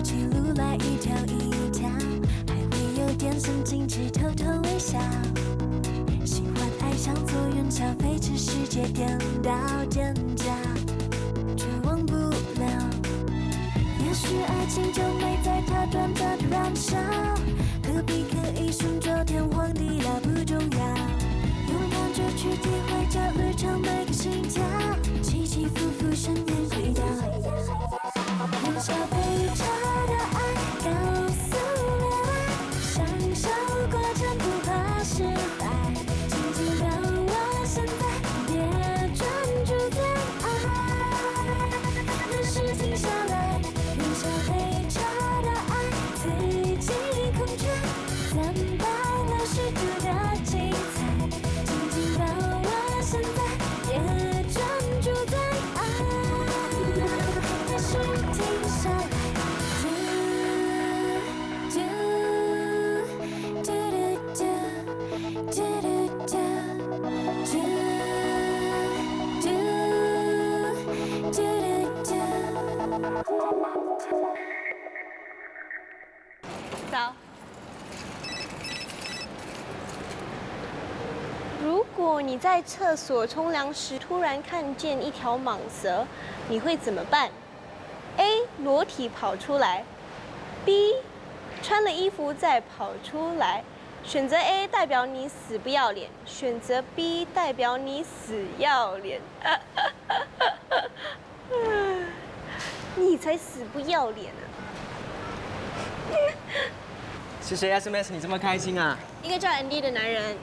起路来一条一条，还会有点神经质，偷偷微笑。喜欢爱上坐云霄飞驰，世界颠倒尖叫，绝望不了。也许爱情就美在它短暂的燃烧，何必刻意顺着天荒地老不重要，用感觉去体会这旅程每个心跳，起起伏伏深渊轨道。年少配着的爱，告诉了爱，享受过程不怕失败，紧紧把握现在，别专注在爱，任事停下来。年少配着的爱，自己控制，360度的精彩，紧紧把握现在，别专注在爱，任事停下来。早。如果你在厕所冲凉时突然看见一条蟒蛇，你会怎么办 ？A. 裸体跑出来 ，B. 穿了衣服再跑出来。选择 A 代表你死不要脸，选择 B 代表你死要脸。你才死不要脸呢！是谁 SMS 你这么开心啊？一个叫 Andy 的男人，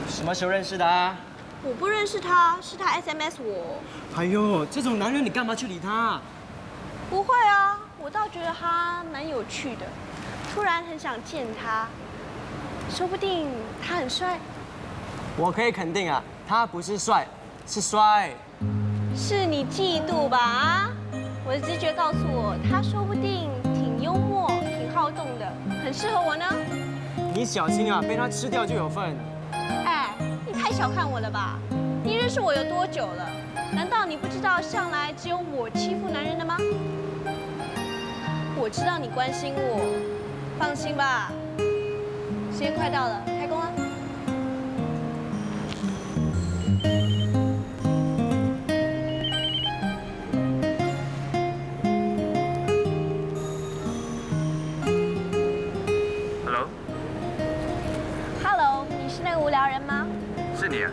什么时候认识的啊？我不认识他，是他 SMS 我。哎呦，这种男人你干嘛去理他？不会啊，我倒觉得他蛮有趣的，突然很想见他，说不定他很帅。我可以肯定啊，他不是帅，是衰。是你嫉妒吧？啊，我的直觉告诉我，他说不定挺幽默、挺好动的，很适合我呢。你小心啊，被他吃掉就有份。哎，你太小看我了吧？你认识我有多久了？难道你不知道向来只有我欺负男人的吗？我知道你关心我，放心吧。时间快到了，开工啊！无聊人吗？是你啊？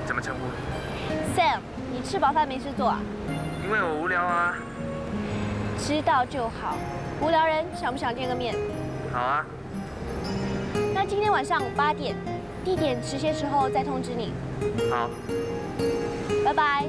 怎么称呼 ？Sam， 你吃饱饭没事做啊？因为我无聊啊。知道就好。无聊人想不想见个面？好啊。那今天晚上8点，地点迟些时候再通知你。好。拜拜。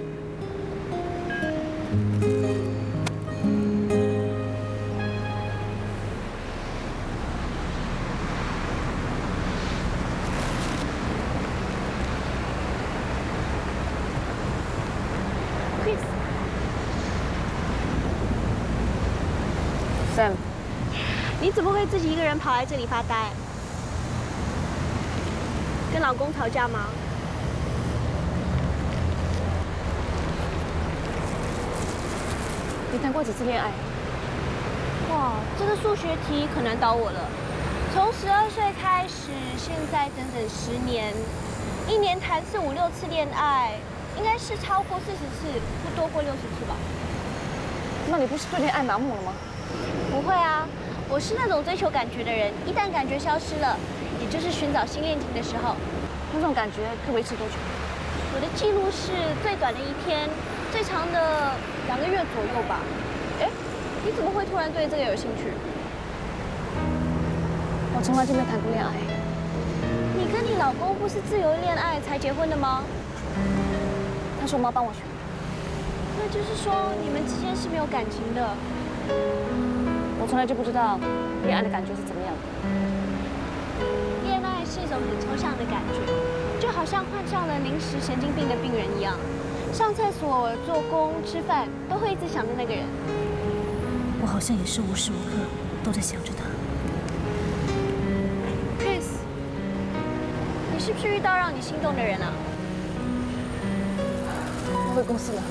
Sam， 你怎么会自己一个人跑来这里发呆？跟老公吵架吗？你谈过几次恋爱？哇，这个数学题可难倒我了。从12岁开始，现在整整10年，1年谈4、5、6次恋爱，应该是超过40次，不多过60次吧。那你不是对恋爱麻木了吗？不会啊，我是那种追求感觉的人，一旦感觉消失了，也就是寻找新恋情的时候。那种感觉可以维持多久？我的记录是最短的1天，最长的2个月左右吧。哎，你怎么会突然对这个有兴趣？我从来就没有谈过恋爱。你跟你老公不是自由恋爱才结婚的吗？他是我妈帮我选的。那就是说你们之间是没有感情的。我从来就不知道恋爱的感觉是怎么样的。恋爱是一种很抽象的感觉，就好像患上了临时神经病的病人一样，上厕所、做工、吃饭都会一直想着那个人。我好像也是无时无刻都在想着他。Chris， 你是不是遇到让你心动的人啊？我回公司了，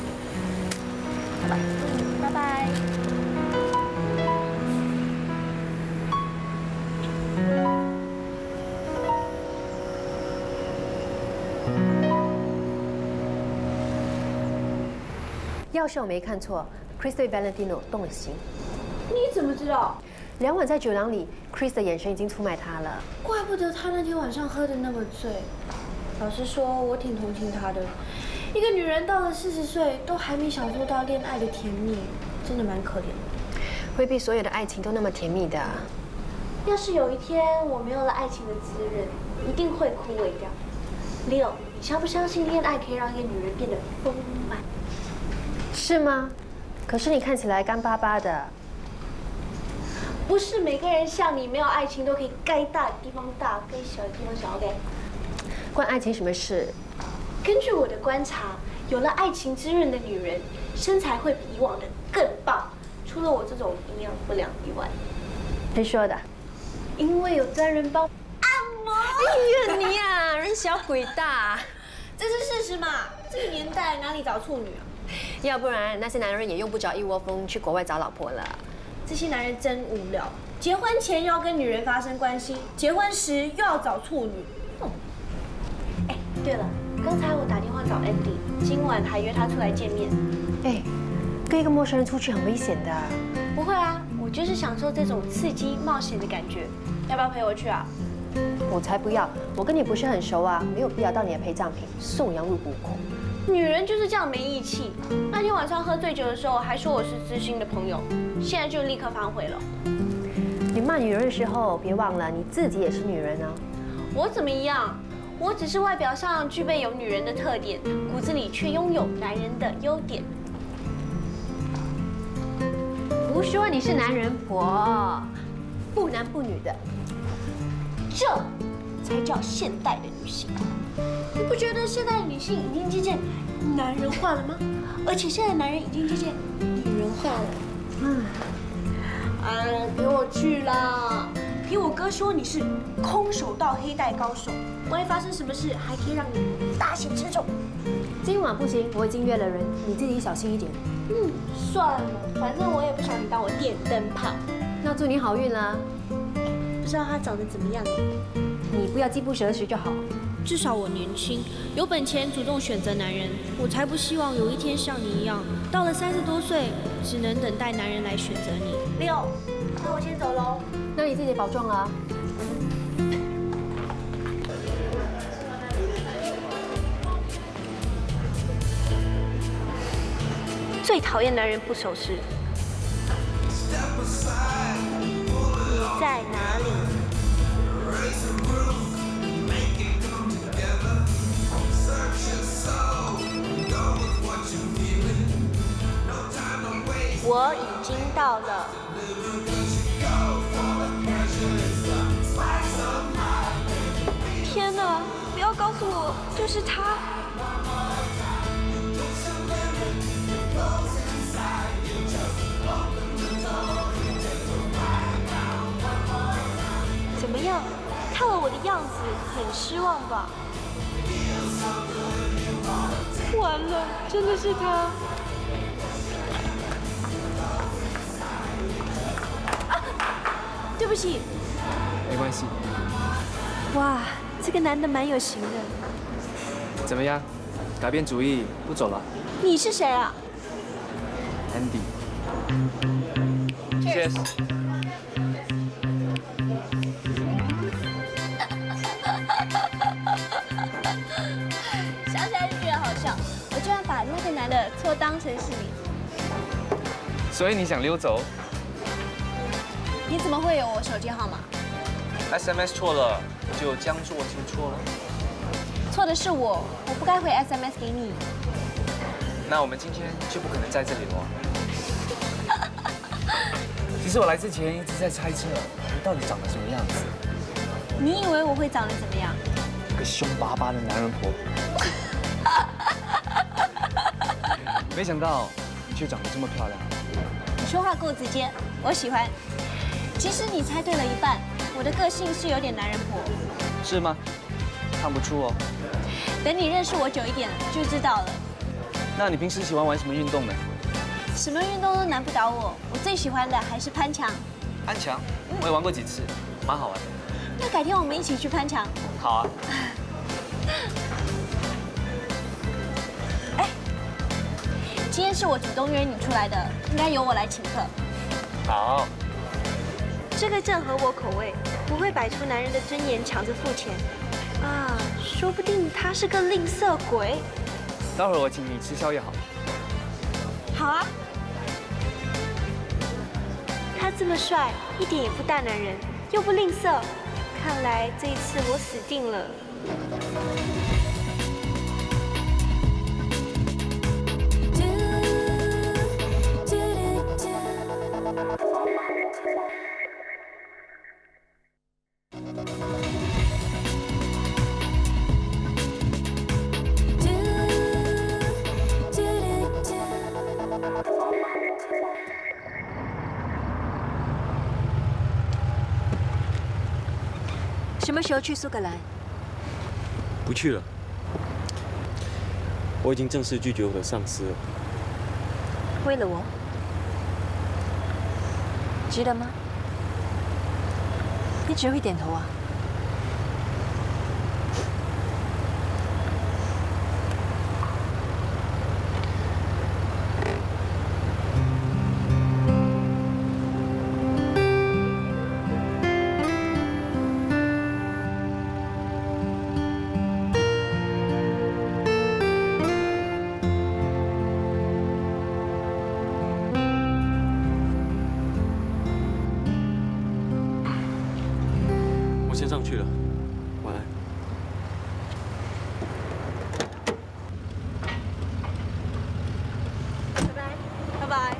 拜拜。拜拜。要是我没看错 ，Chris 对 Valentino 动了心。你怎么知道？ 2晚在酒廊里 ，Chris 的眼神已经出卖他了。怪不得他那天晚上喝得那么醉。老实说，我挺同情他的。一个女人到了40岁，都还没享受到恋爱的甜蜜，真的蛮可怜的。未必所有的爱情都那么甜蜜的。要是有一天我没有了爱情的滋润，一定会枯萎掉。Leo，你相不相信恋爱可以让一个女人变得丰满？是吗？可是你看起来干巴巴的。 不是每个人像你，没有爱情都可以该大的地方大，该小的地方小。OK， 关爱情什么事？根据我的观察，有了爱情滋润的女人，身材会比以往的更棒。除了我这种营养不良以外，谁说的？因为有专人帮按摩。哎呀，你呀，人小鬼大，这是事实嘛？这个年代哪里找处女啊？要不然那些男人也用不着一窝蜂去国外找老婆了。 这些男人真无聊，结婚前要跟女人发生关系，结婚时又要找处女。哎，对了，刚才我打电话找 Andy， 今晚还约他出来见面。哎，跟一个陌生人出去很危险的。不会啊，我就是享受这种刺激冒险的感觉。要不要陪我去啊？我才不要，我跟你不是很熟啊，没有必要当你的陪葬品，送羊入虎口。女人就是这样没义气。那天晚上喝醉酒的时候，还说我是知心的朋友，现在就立刻反悔了。你骂女人的时候，别忘了你自己也是女人哦。我怎么一样？我只是外表上具备有女人的特点，骨子里却拥有男人的优点。不说你是男人婆，不男不女的，这才叫现代的女性。你不觉得现代的女性已经渐渐男人化了吗？而且现在男人已经渐渐女人化了。陪我去啦！听我哥说你是空手道黑带高手，万一发生什么事，还可以让你大显之重。今晚不行，我已经约了人，你自己小心一点。算了，反正我也不想你当我电灯泡。那祝你好运啦！不知道他长得怎么样？你不要饥不择食就好。至少我年轻，有本钱主动选择男人，我才不希望有一天像你一样，到了30多岁，只能等待男人来选择你。6，那我先走喽。那你自己保重了。最讨厌男人不守时。你在哪里？我已经到了。天哪！不要告诉我就是他。怎么样？看了我的样子，很失望吧？完了，真的是他！对不起。没关系。哇，这个男的蛮有型的。怎么样？改变主意不走了你是谁啊 ？Andy。Cheers。想起来就觉得好笑，我居然把那个男的错当成是你。所以你想溜走你怎么会有我手机号码？ ？SMS 错了，就将错就错了。错的是我不该回 SMS 给你。那我们今天就不可能在这里了。其实我来之前一直在猜测你到底长得什么样子。你以为我会长得怎么样？一个凶巴巴的男人婆。没想到你却长得这么漂亮。你说话够直接，我喜欢。其实你猜对了一半，我的个性是有点男人婆。是吗？看不出哦。等你认识我久一点就知道了。那你平时喜欢玩什么运动呢？什么运动都难不倒我，我最喜欢的还是攀墙。攀墙，我也玩过几次，蛮好玩的。那改天我们一起去攀墙。好啊。今天是我主动约你出来的，应该由我来请客。好，这个正合我口味，不会摆出男人的尊严抢着付钱。啊，说不定他是个吝啬鬼。待会儿我请你吃宵夜好了。好啊。他这么帅，一点也不大男人，又不吝啬，看来这一次我死定了。什么时候去苏格兰？不去了，我已经正式拒绝我的上司了。为了我，值得吗？你只会点头啊。先上去了，晚安。拜拜，拜拜。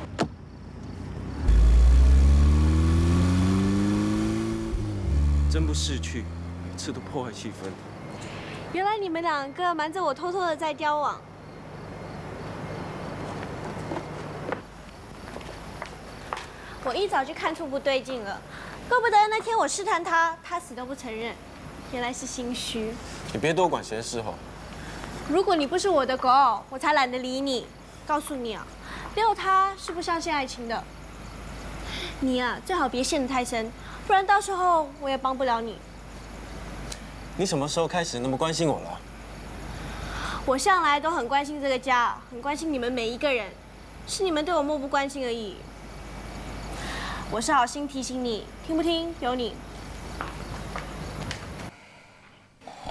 真不识趣，每次都破坏气氛。原来你们两个瞒着我，偷偷的在交往。我一早就看出不对劲了。怪不得那天我试探他，他死都不承认，原来是心虚。你别多管闲事哦。如果你不是我的狗，我才懒得理你。告诉你啊，没有他是不相信爱情的。你啊，最好别陷得太深，不然到时候我也帮不了你。你什么时候开始那么关心我了？我向来都很关心这个家，很关心你们每一个人，是你们对我漠不关心而已。我是好心提醒你，听不听由你。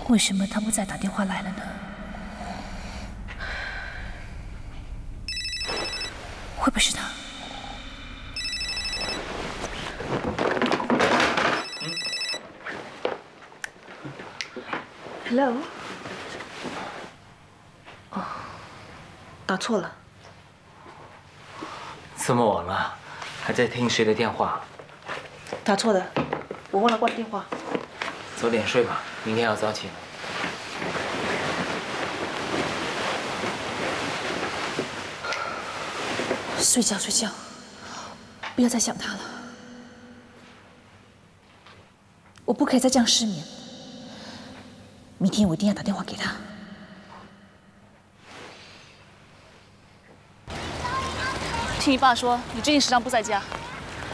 为什么他不再打电话来了呢？会不会是他？Hello。哦，打错了。这么晚了，还在听谁的电话？打错了，我忘了关电话。早点睡吧，明天要早起。睡觉睡觉，不要再想他了。我不可以再这样失眠。明天我一定要打电话给他。听你爸说，你最近时常不在家。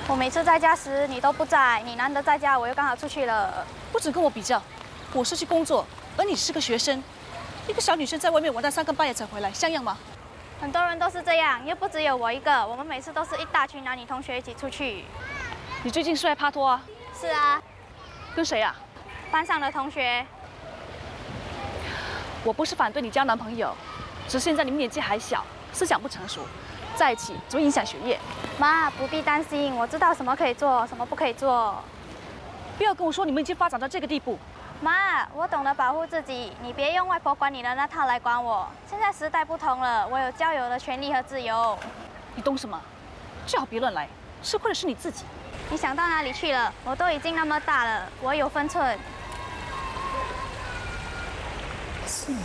我每次在家时你都不在，你难得在家，我又刚好出去了。不准跟我比较，我是去工作，而你是个学生。一个小女生在外面玩到3更半夜才回来，像样吗？很多人都是这样，又不只有我一个。我们每次都是一大群男女同学一起出去。你最近是在拍拖啊？是啊。跟谁啊？班上的同学。我不是反对你交男朋友，只是现在你们年纪还小，思想不成熟，在一起只会影响学业。妈，不必担心，我知道什么可以做，什么不可以做。不要跟我说你们已经发展到这个地步。妈，我懂得保护自己，你别用外婆管你的那套来管我。现在时代不同了，我有交友的权利和自由。你懂什么？最好别乱来，吃亏的是你自己。你想到哪里去了？我都已经那么大了，我有分寸。4年，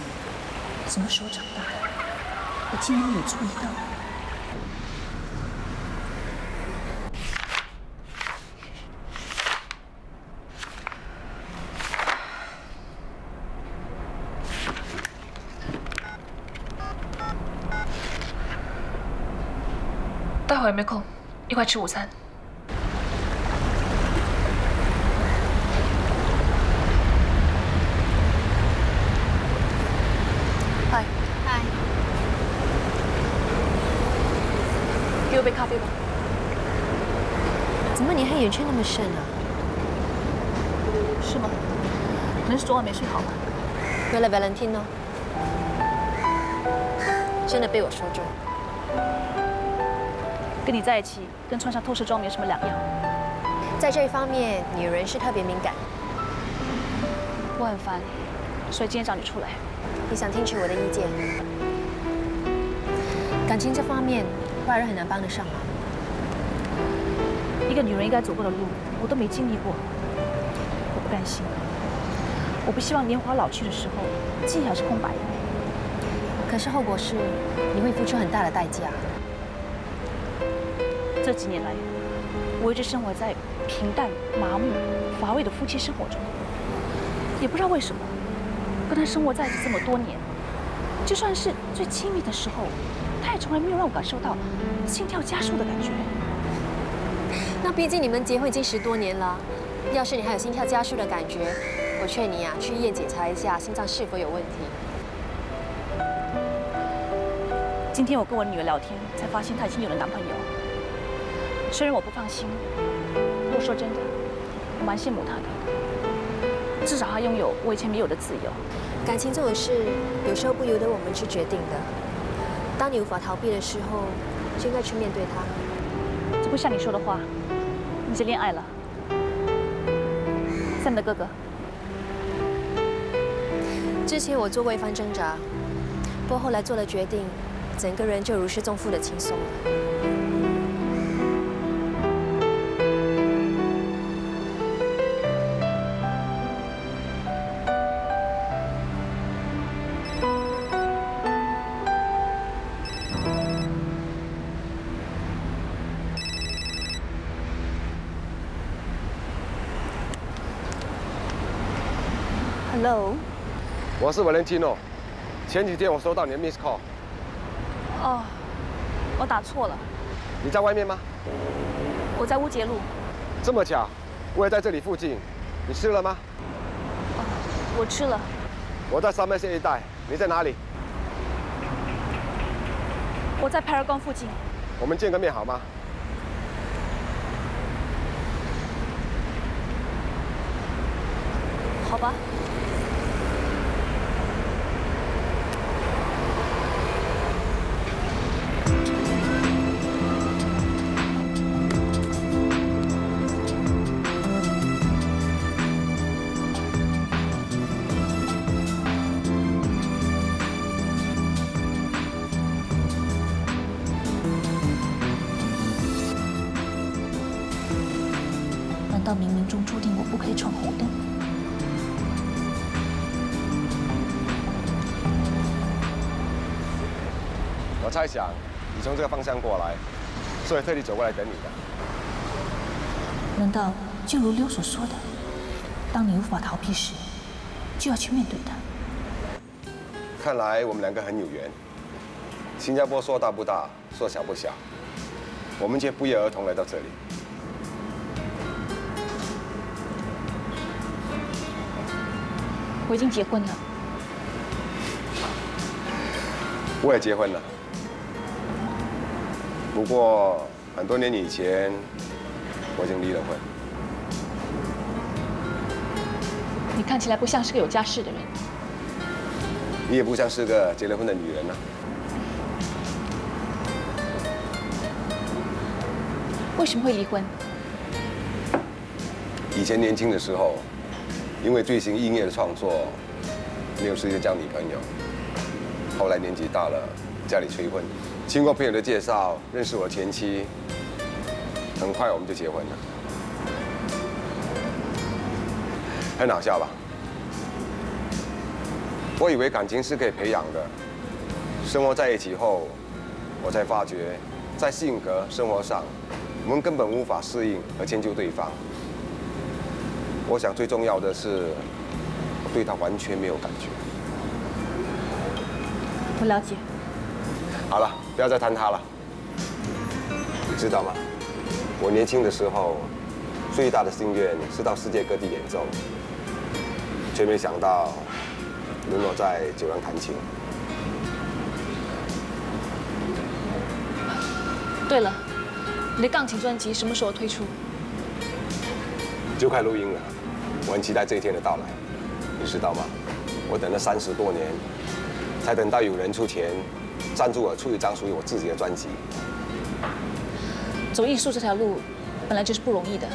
什么时候长大的？我竟然没有注意到。待会儿有没有空？一块吃午餐。嗨。嗨。给我杯咖啡吧。怎么你黑眼圈那么深啊？是吗？可能是昨晚没睡好吧。为了 Valentino， 真的被我说中。跟你在一起，跟穿上透视装没什么两样。在这一方面，女人是特别敏感。我很烦，所以今天找你出来。你想听取我的意见？感情这方面，外人很难帮得上忙。一个女人应该走过的路，我都没经历过，我不甘心。我不希望年华老去的时候，记忆还是空白的。可是后果是，你会付出很大的代价。这几年来，我一直生活在平淡、麻木、乏味的夫妻生活中，也不知道为什么，跟他生活在一起这么多年，就算是最亲密的时候，他也从来没有让我感受到心跳加速的感觉。那毕竟你们结婚已经10多年了，要是你还有心跳加速的感觉，我劝你去医院检查一下心脏是否有问题。今天我跟我女儿聊天，才发现她已经有了男朋友。虽然我不放心，不过说真的，我蛮羡慕她的。至少她拥有我以前没有的自由。感情这种事，有时候不由得我们去决定的。当你无法逃避的时候，就应该去面对它。这不像你说的话，你是恋爱了。Sam 的哥哥。之前我做过一番挣扎，不过后来做了决定，整个人就如释重负的轻松了。Hello。我是 Valentino， 前几天我收到你的 miss call。哦，我打错了。你在外面吗？我在乌节路。这么巧，我也在这里附近。你吃了吗？哦，我吃了。我在三麦线一带，你在哪里？我在 Paragon 附近。我们见个面好吗？好吧。难道冥冥中注定我不可以闯红灯？我猜想你从这个方向过来，所以特地走过来等你的。难道就如刘所说的，当你无法逃避时，就要去面对它？看来我们两个很有缘。新加坡说大不大，说小不小，我们却不约而同来到这里。我已经结婚了。我也结婚了，不过很多年以前我已经离了婚。你看起来不像是个有家室的人。你也不像是个结了婚的女人啊。为什么会离婚？以前年轻的时候，因为追星音乐的创作，没有时间交女朋友。后来年纪大了，家里催婚，经过朋友的介绍，认识我前妻，很快我们就结婚了。很好笑吧？我以为感情是可以培养的，生活在一起后，我才发觉，在性格、生活上，我们根本无法适应和迁就对方。我想最重要的是，我对他完全没有感觉。我了解。好了，不要再谈他了。你知道吗？我年轻的时候，最大的心愿是到世界各地演奏，却没想到沦落在酒廊弹琴。对了，你的钢琴专辑什么时候推出？就快录音了，我很期待这一天的到来。你知道吗？我等了30多年，才等到有人出钱赞助我出一张属于我自己的专辑。走艺术这条路本来就是不容易的，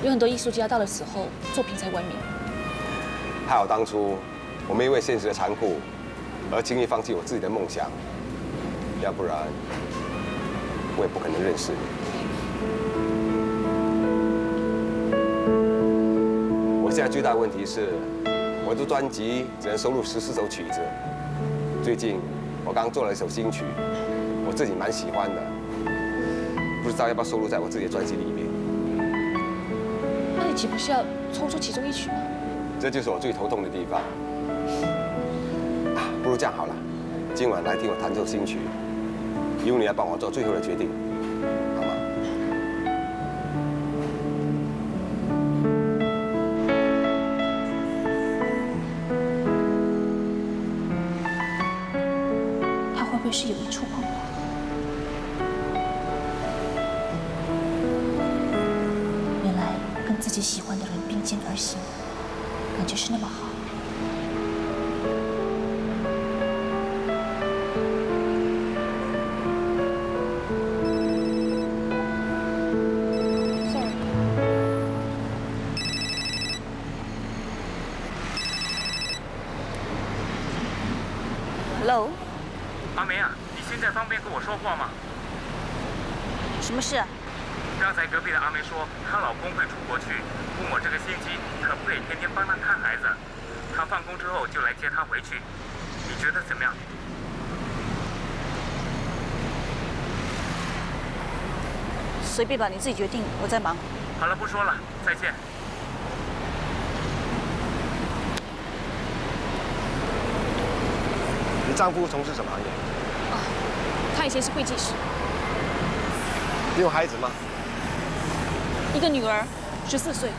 有很多艺术家到了死后作品才闻名。还好当初我没因为现实的残酷而轻易放弃我自己的梦想，要不然我也不可能认识你。我现在最大的问题是，我的专辑只能收录14首曲子。最近我刚做了一首新曲，我自己蛮喜欢的，不知道要不要收录在我自己的专辑里面。那你岂不是要抽出其中一曲吗？这就是我最头痛的地方。不如这样好了，今晚来听我弹奏新曲，由你来帮我做最后的决定，好吗？他会不会是有意触碰我？原来跟自己喜欢的人并肩而行，感觉是那么好。Hello， 阿梅啊，你现在方便跟我说话吗？什么事啊？刚才隔壁的阿梅说，她老公会出国去，问我这个星期可不可以天天帮她看孩子。她放工之后就来接她回去，你觉得怎么样？随便吧，你自己决定，我在忙。好了，不说了，再见。你丈夫从事什么行业？他以前是会计师。你有孩子吗？一个女儿，14岁。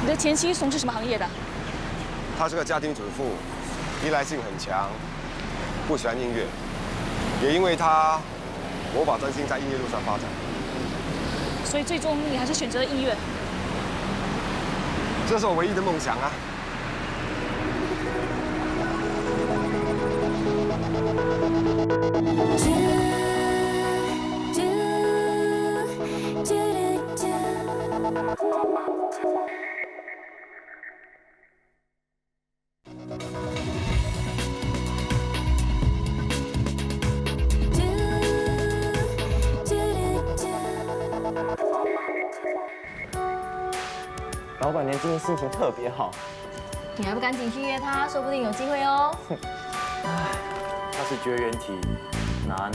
你的前妻从事什么行业的？她是个家庭主妇，依赖性很强，不喜欢音乐，也因为她无法专心在音乐路上发展。所以最终你还是选择了音乐。这是我唯一的梦想啊！老板娘今天心情特别好。你还不赶紧去约他，说不定有机会哦。他是绝缘体，拿。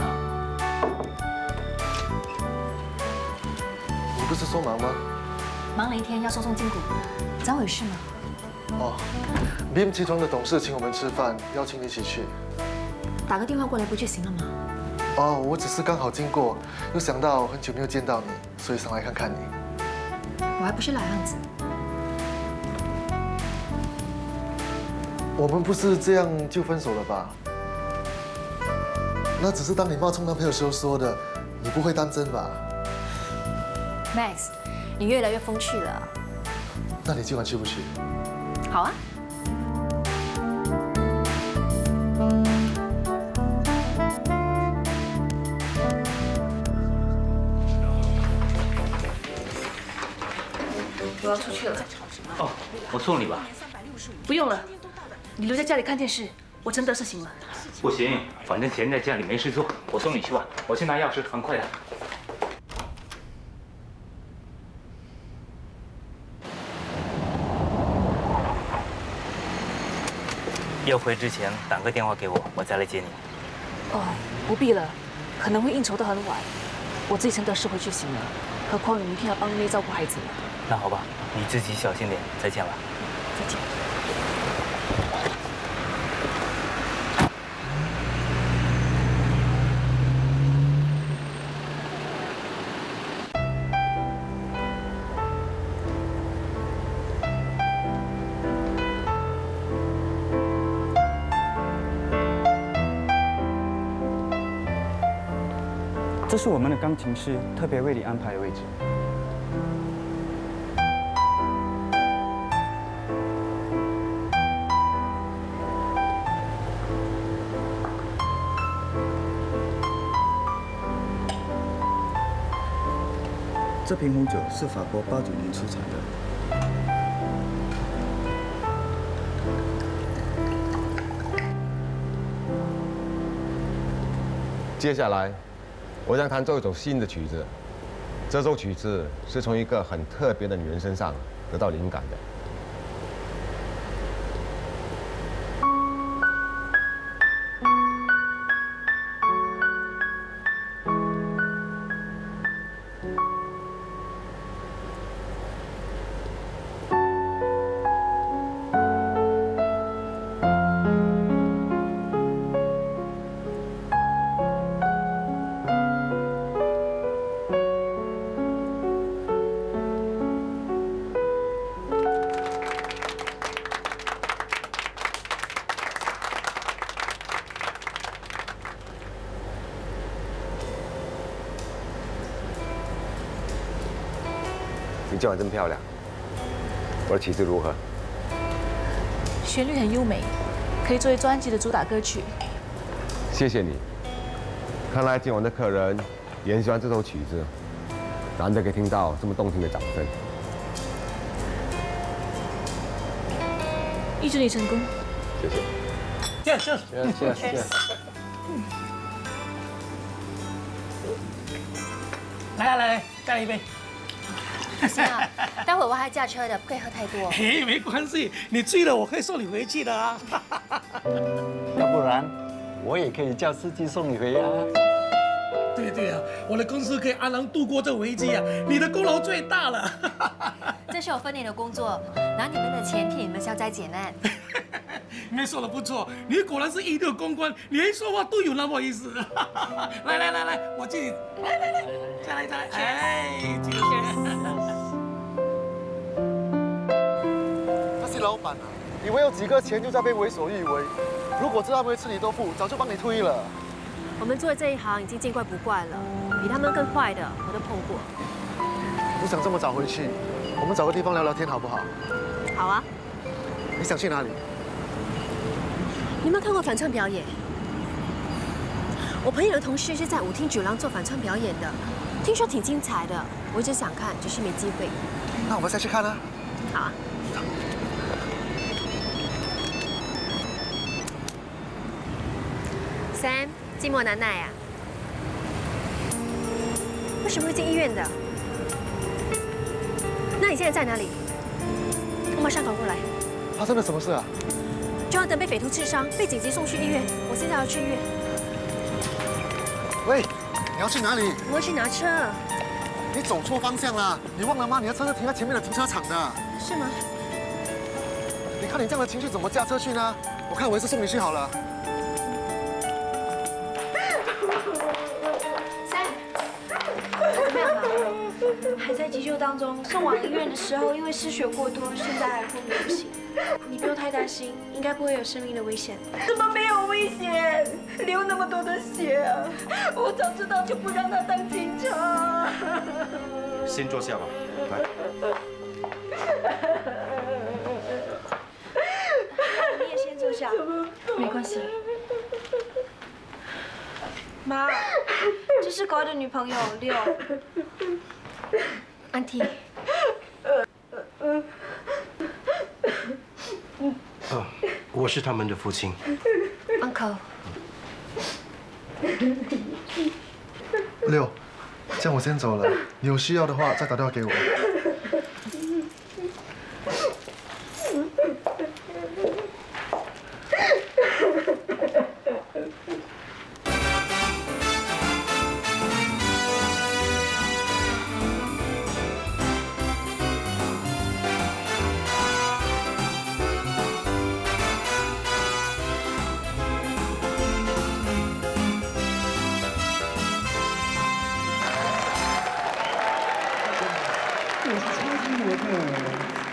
你不是说忙吗？忙了一天要收筋骨，早有事吗？哦，BM 集团的董事请我们吃饭，邀请你一起去。打个电话过来不就行了吗？哦，我只是刚好经过，又想到很久没有见到你，所以上来看看你。我还不是老样子。我们不是这样就分手了吧？那只是当你冒充男朋友时候说的，你不会当真吧 Max， 你越来越风趣了。那你今晚去不去？好啊。我要出去了。哦，我送你吧。不用了，你留在家里看电视，我真的是行了。不行，反正闲在家里没事做，我送你去吧。我去拿钥匙，很快的。要回之前打个电话给我，我再来接你。哦，不必了，可能会应酬到很晚，我自己真的是回去行了。何况你明天要帮妹照顾孩子。那好吧，你自己小心点，再见了。再见。这是我们的钢琴师特别为你安排的位置。这瓶红酒是法国89年出产的。接下来，我将弹奏一首新的曲子。这首曲子是从一个很特别的女人身上得到灵感的。你今晚真漂亮，我的曲子如何？旋律很优美，可以作为专辑的主打歌曲。谢谢你。看来今晚的客人也很喜欢这首曲子，难得可以听到这么动听的掌声。预祝你成功。谢谢。Cheers。来，再来一杯。行啊，待会我还驾车的，不可以喝太多。嘿，没关系，你醉了我可以送你回去的啊。要不然，我也可以叫司机送你回啊。对啊，我的公司可以安然度过这危机啊，你的功劳最大了。这是我分内的工作，拿你们的钱替你们消灾解难。你说的不错，你果然是一流公关，连说话都有那么意思。来，我敬你，来，再来，哎，那些老板啊，以为有几个钱就在被为所欲为。如果知道他们会吃你豆腐，早就帮你推了。我们做这一行已经见怪不怪了，比他们更坏的我都碰过。不想这么早回去，我们找个地方聊聊天好不好？好啊。你想去哪里？你有没有看过反串表演？我朋友的同事是在舞厅酒廊做反串表演的，听说挺精彩的，我一直想看，只是没机会。那我们再去看啊。好啊。三，寂寞难耐啊？为什么会进医院的？那你现在在哪里？我马上赶过来。发生了什么事啊？庄德被匪徒刺伤，被紧急送去医院。我现在要去医院。喂，你要去哪里？我要去拿车。你走错方向了，你忘了吗？你的车是停在前面的停车场的。是吗？你看你这样的情绪，怎么驾车去呢？我看我还是送你去好了。还在急救当中，送往医院的时候因为失血过多，现在还昏迷不醒。你不用太担心，应该不会有生命的危险。怎么没有危险？流那么多的血啊！我早知道就不让他当警察。先坐下吧，来。你也先坐下，没关系。妈，这是狗的女朋友六。安婷。我是他们的父亲。Uncle。六，这样我先走了，你有需要的话再打电话给我。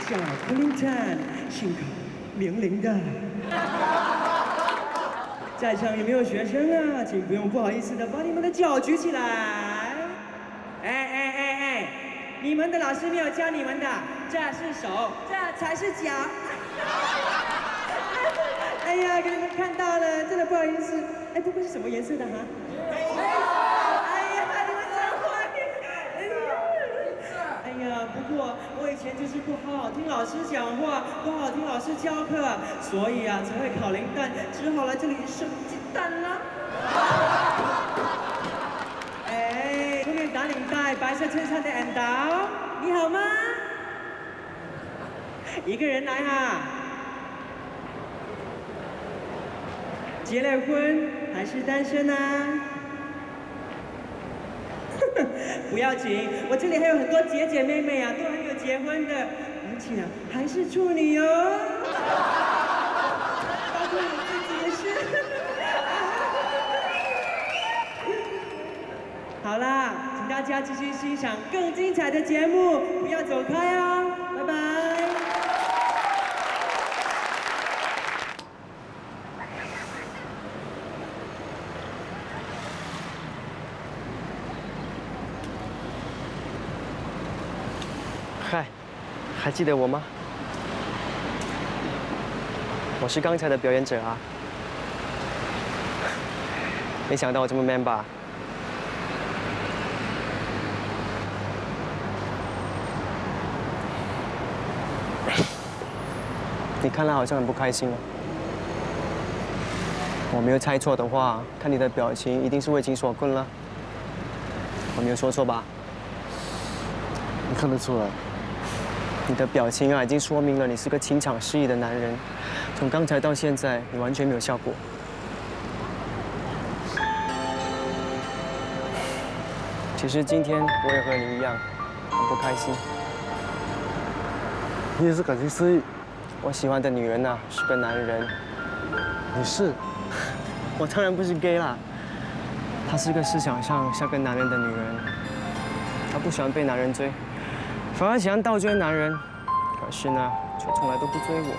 小 Clinton 心口明灵的。在场有没有学生啊？请不用不好意思的把你们的脚举起来。哎，你们的老师没有教你们的，这是手，这才是脚。哎呀，给你们看到了，真的不好意思。哎，不过是什么颜色的哈？哎呀，你们真坏！哎呀，不过我以前就是不好好听老师讲话，不好好听老师教课，所以啊才会考零蛋，只好来这里生鸡蛋啦。哎，后面打领带、白色衬衫的安导，你好吗？一个人来哈。结了婚还是单身啊？不要紧，我这里还有很多姐姐妹妹啊，都还没有结婚的，而且啊还是处女哦，包括我自己也是。好啦，请大家继续欣赏更精彩的节目，不要走开哦，拜拜。嗨，还记得我吗？我是刚才的表演者啊。没想到我这么 man 吧？你看来好像很不开心哦。我没有猜错的话，看你的表情，一定是为情所困了。我没有说错吧？你看得出来。你的表情啊，已经说明了你是个情场失意的男人。从刚才到现在，你完全没有效果。其实今天我也和你一样，很不开心。你也是感情失意？我喜欢的女人啊，是个男人。你是？我当然不是 gay 啦。她是个思想上像个男人的女人，她不喜欢被男人追。反而喜欢倒追男人，可是呢，却从来都不追我。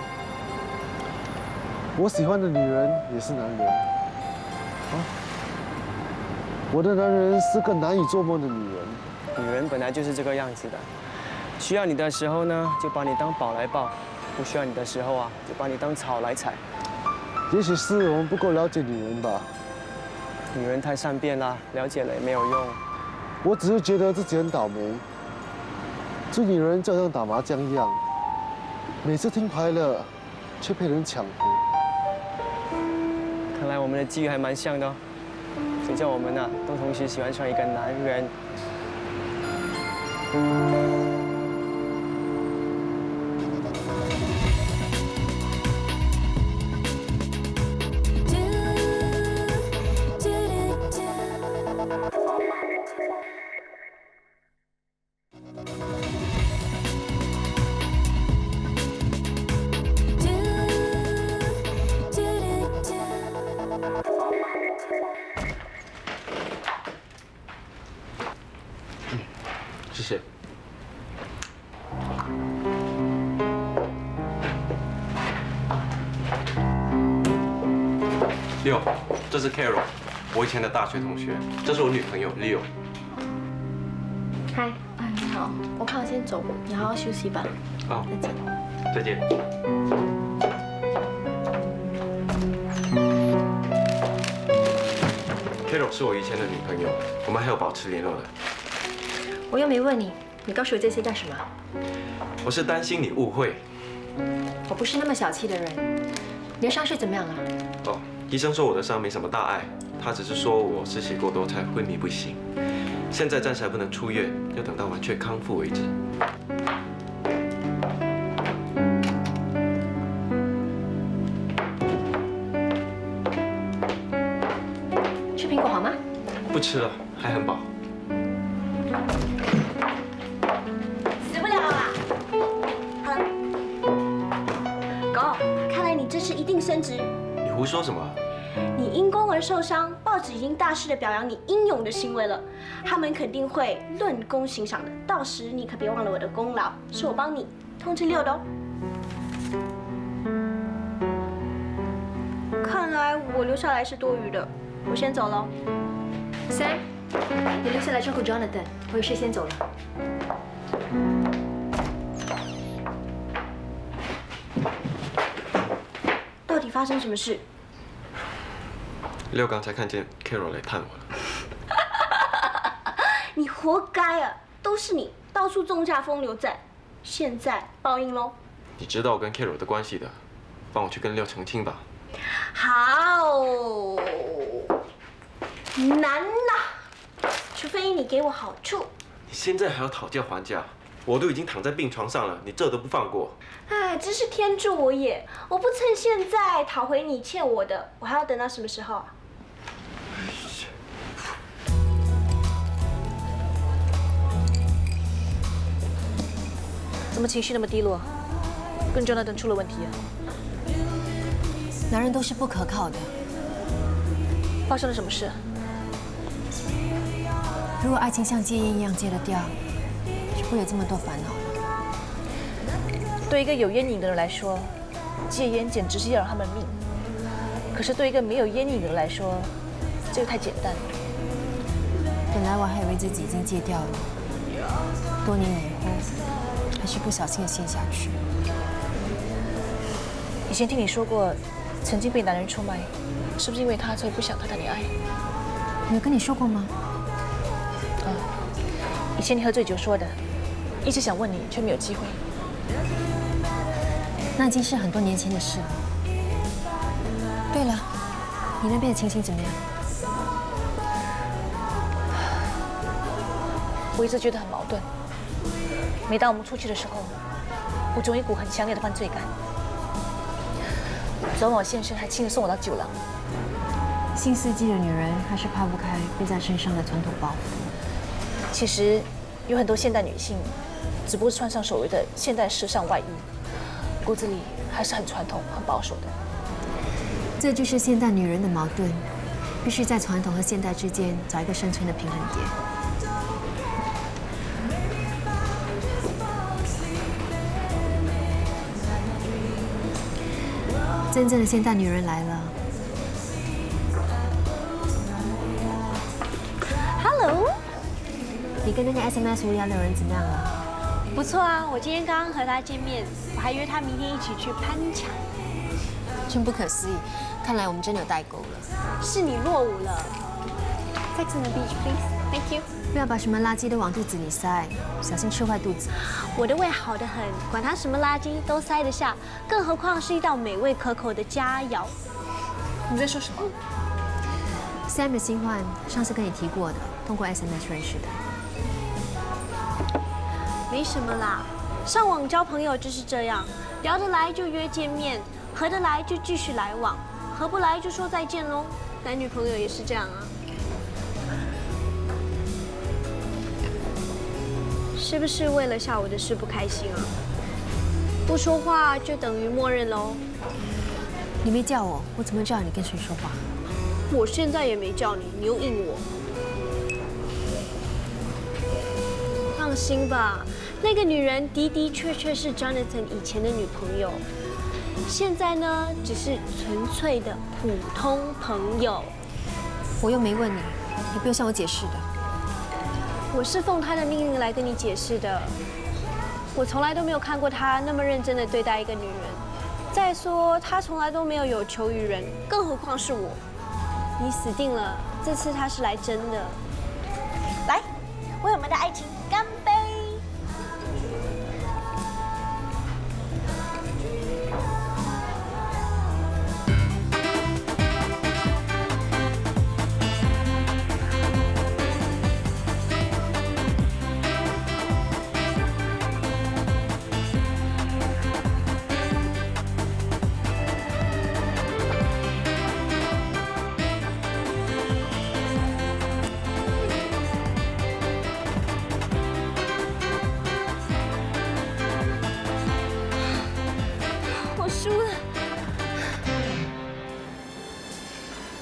我喜欢的女人也是男人，啊，我的男人是个难以做梦的女人。女人本来就是这个样子的，需要你的时候呢，就把你当宝来抱；不需要你的时候啊，就把你当草来采。也许是我们不够了解女人吧。女人太善变啦，了解了也没有用。我只是觉得自己很倒霉。追女人就像打麻将一样，每次听牌了，却被人抢回。看来我们的机遇还蛮像的哦。谁叫我们呢，都同时喜欢上一个男人。谢谢。Leo，这是 Carol， 我以前的大学同学，这是我女朋友 Leo。嗨，你好，我看我先走，你好好休息吧。哦，再见。再见。Carol 是我以前的女朋友，我们还有保持联络的。我又没问你，你告诉我这些干什么？我是担心你误会。我不是那么小气的人。你的伤势怎么样了？哦，医生说我的伤没什么大碍，他只是说我失血过多才昏迷不醒。现在暂时还不能出院，要等到完全康复为止。吃苹果好吗？不吃了，还很饱。死不了啊！好了，狗，看来你这次一定升职。你胡说什么？你因公而受伤，报纸已经大肆的表扬你英勇的行为了，他们肯定会论功行赏的。到时你可别忘了我的功劳，是我帮你通知6的哦。看来我留下来是多余的，我先走喽。Sam， 你留下来照顾 Jonathan， 我有事先走了。到底发生什么事？六刚才看见 Carol 来探我了。你活该啊！都是你到处纵架风流债，现在报应喽。你知道我跟 Carol 的关系的，帮我去跟六澄清吧。好，难呐，除非你给我好处。你现在还要讨价还价？我都已经躺在病床上了，你这都不放过？哎，真是天助我也！我不趁现在讨回你欠我的，我还要等到什么时候啊？怎么情绪那么低落？跟 Jonathan 出了问题啊？男人都是不可靠的。发生了什么事？如果爱情像戒烟一样戒得掉，就不会有这么多烦恼了。对一个有烟瘾的人来说，戒烟简直是要了他们命。可是对一个没有烟瘾的人来说，这个太简单了。本来我还以为自己已经戒掉了，多年以后还是不小心的陷下去。以前听你说过，曾经被男人出卖，是不是因为他才不想谈谈恋爱？我有跟你说过吗？以前你喝醉酒说的，一直想问你，却没有机会。那已经是很多年前的事了。对了，你那边的情形怎么样？我一直觉得很矛盾。每当我们出去的时候，我总有一股很强烈的犯罪感。昨晚我先生还亲自送我到酒廊。新世纪的女人还是抛不开背在身上的传统包袱。其实有很多现代女性，只不过是穿上所谓的现代时尚外衣，骨子里还是很传统、很保守的。这就是现代女人的矛盾，必须在传统和现代之间找一个生存的平衡点。真正的现代女人来了。Hello， 你跟那个 SMS 无聊的人怎么样了？不错啊，我今天刚刚和他见面，我还约他明天一起去攀墙。真不可思议，看来我们真的有代沟了。是你落伍了。Sex on the beach, please. Thank you. 不要把什么垃圾都往肚子里塞，小心吃坏肚子。我的胃好得很，管它什么垃圾都塞得下，更何况是一道美味可口的佳肴。你在说什么 ？Sam 的新欢，上次跟你提过的，通过 SMS 认识的。没什么啦，上网交朋友就是这样，聊得来就约见面，合得来就继续来往，合不来就说再见喽。男女朋友也是这样啊。是不是为了下午的事不开心啊？不说话就等于默认喽。你没叫我，我怎么知道你跟谁说话？我现在也没叫你，你又应我。放心吧，那个女人的的确确是 Jonathan 以前的女朋友，现在呢只是纯粹的普通朋友。我又没问你，你不用向我解释的。我是奉他的命令来跟你解释的。我从来都没有看过他那么认真的对待一个女人。再说，他从来都没有求于人，更何况是我。你死定了，这次他是来真的。来，为我们的爱情干杯！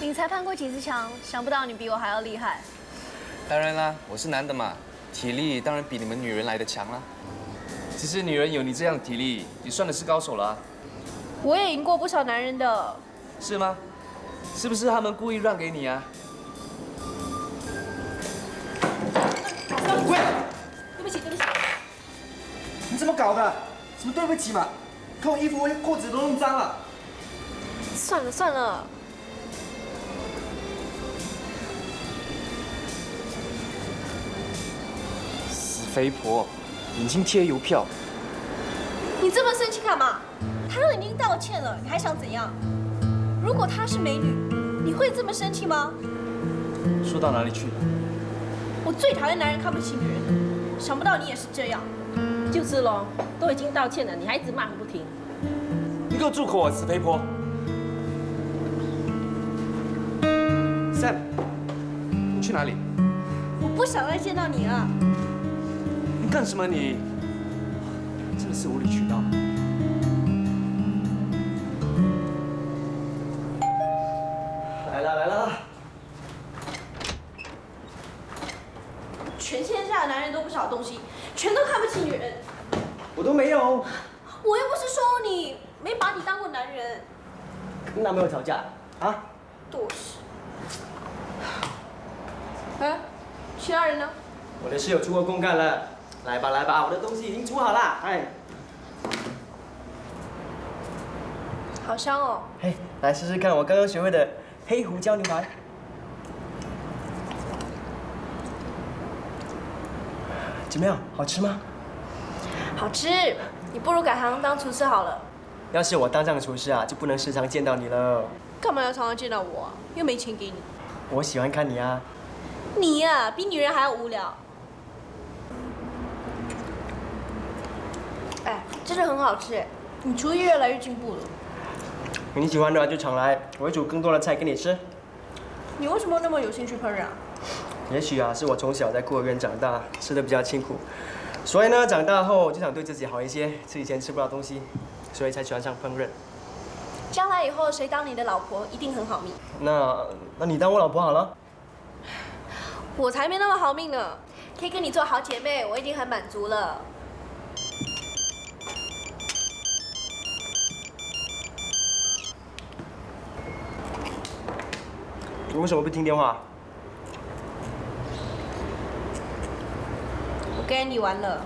你才攀过几次墙，想不到你比我还要厉害。当然啦，我是男的嘛，体力当然比你们女人来的强啦。其实女人有你这样的体力，也算的是高手了啊。我也赢过不少男人的。是吗？是不是他们故意让给你啊？喂，对不起，对不起。你怎么搞的？什么对不起嘛？看我衣服、裤子都弄脏了。算了算了。死肥婆，眼睛贴邮票。你这么生气干嘛？她都已经道歉了，你还想怎样？如果她是美女，你会这么生气吗？说到哪里去了？我最讨厌男人看不起女人了，想不到你也是这样。就是咯，都已经道歉了，你还一直骂个不停。你给我住口啊，死肥婆 ！Sam， 你去哪里？我不想再见到你了。你干什么你？真的是无理取闹。来了来了。全天下的男人都不是好东西，全都看不起女人。我都没有。我又不是说你没把你当过男人。跟男朋友吵架啊？都是。哎，其他人呢？我的室友出过公干了。来吧来吧，我的东西已经煮好了。哎。好香哦。嘿，来试试看我刚刚学会的黑胡椒牛排。怎么样？好吃吗？好吃，你不如改行当厨师好了。要是我当上厨师啊，就不能时常见到你了。干嘛要常常见到我啊？又没钱给你。我喜欢看你啊。你呀，比女人还要无聊。哎，真的很好吃哎，你厨艺越来越进步了。你喜欢的话就常来，我会煮更多的菜给你吃。你为什么那么有兴趣烹饪啊？也许啊，是我从小在孤儿院长大，吃的比较清苦，所以呢，长大后就想对自己好一些，吃以前吃不到东西，所以才喜欢上烹饪。将来以后谁当你的老婆，一定很好命。那你当我老婆好了。我才没那么好命呢，可以跟你做好姐妹，我已经很满足了。你为什么不听电话？我跟你玩了。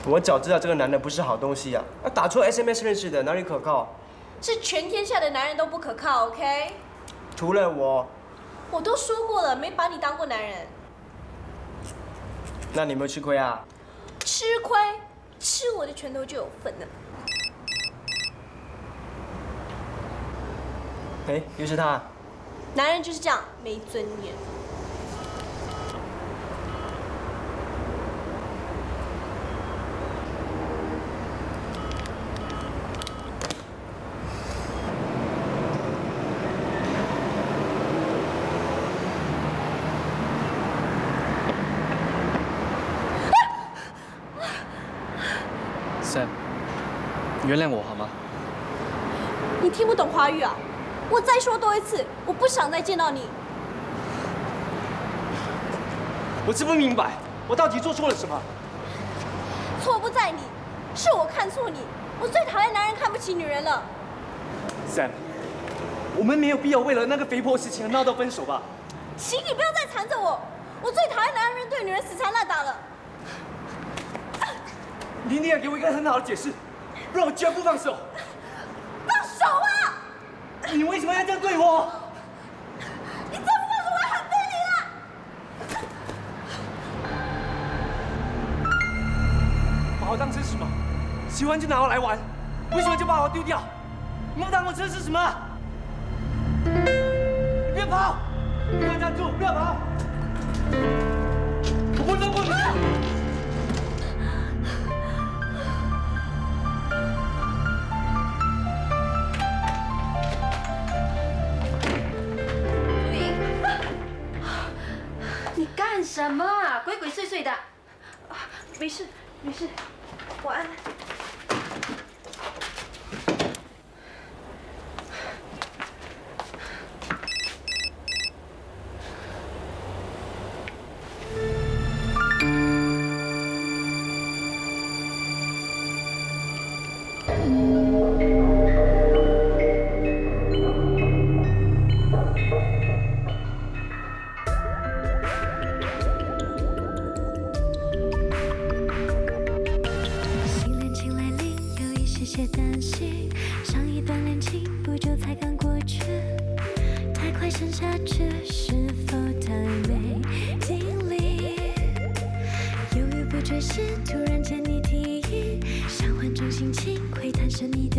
我早知道这个男的不是好东西啊！打错 SMS 认识的，哪里可靠？是全天下的男人都不可靠 ，OK？ 除了我。我都说过了，没把你当过男人。那你有没有吃亏啊？吃亏？吃我的拳头就有份了。哎，又是他。男人就是这样，没尊严。Sam， 原谅我好吗？你听不懂华语啊？我再说多一次，我不想再见到你。我真不明白，我到底做错了什么？错不在你，是我看错你。我最讨厌男人看不起女人了。Sam， 我们没有必要为了那个肥婆事情而闹到分手吧？行，你不要再缠着我。我最讨厌男人对女人死缠烂打了。你一定要给我一个很好的解释，不然我绝不放手。放手啊！你为什么要这样对我？你再不放手，我要喊对你了！把我当成什么？喜欢就拿我来玩，为什么就把我丢掉？你们当我真是什么？你别跑！你给我站住！不要跑！我不会放过你的！你干什么啊？鬼鬼祟祟的。没事，没事，晚安。是突然间你提议，想换种心情，会诞生你的